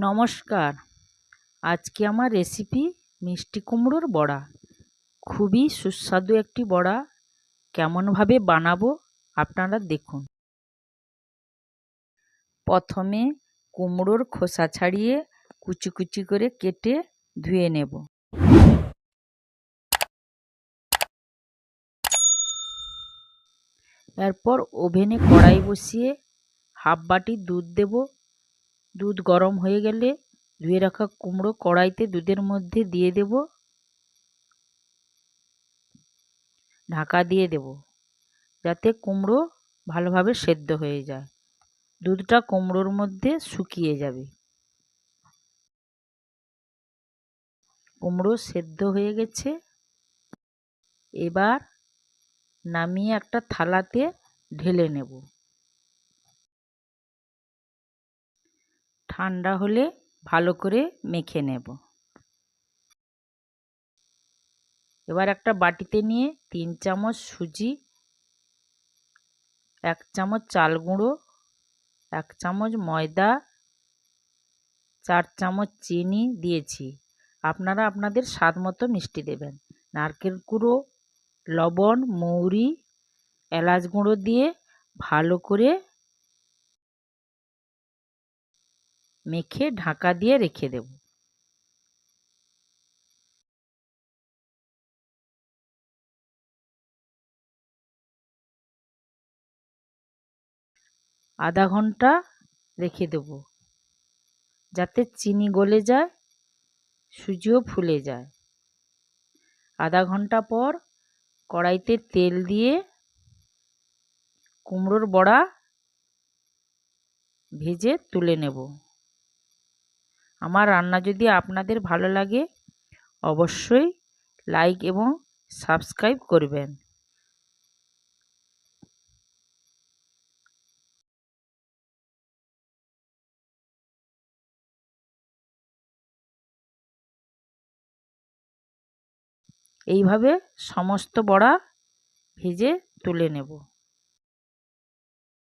নমস্কার। আজকে আমার রেসিপি মিষ্টি কুমড়োর বড়া। খুবই সুস্বাদু একটি বড়া। কেমনভাবে বানাবো আপনারা দেখুন। প্রথমে কুমড়োর খোসা ছাড়িয়ে কুচি কুচি করে কেটে ধুয়ে নেব। এরপর ওভেনে কড়াই বসিয়ে হাফ বাটি দুধ দেব। দুধ গরম হয়ে গেলে ধুয়ে রাখা কুমড়ো কড়াইতে দুধের মধ্যে দিয়ে দেব। ঢাকা দিয়ে দেব যাতে কুমড়ো ভালোভাবে সেদ্ধ হয়ে যায়। দুধটা কুমড়োর মধ্যে শুকিয়ে যাবে। কুমড়ো সেদ্ধ হয়ে গেছে। এবার নামিয়ে একটা থালাতে ঢেলে নেব। ঠান্ডা হলে ভালো করে মেখে নেব। এবার একটা বাটিতে নিয়ে 3 চামচ সুজি, 1 চামচ চাল গুঁড়ো, 1 চামচ ময়দা, 4 চামচ চিনি দিয়েছি। আপনারা আপনাদের স্বাদ মতো মিষ্টি দেবেন। নারকেল গুঁড়ো, লবণ, মৌরি, এলাচ গুঁড়ো দিয়ে ভালো করে মেখে ঢাকা দিয়ে রেখে দেব। আধা ঘন্টা রেখে দেব যাতে চিনি গলে যায়, সুজিও ফুলে যায়। আধা ঘন্টা পর কড়াইতে তেল দিয়ে কুমড়োর বড়া ভেজে তুলে নেব। আমার রান্না যদি আপনাদের ভালো লাগে অবশ্যই লাইক এবং সাবস্ক্রাইব করবেন। এইভাবে সমস্ত বড়া ভেজে তুলে নেব।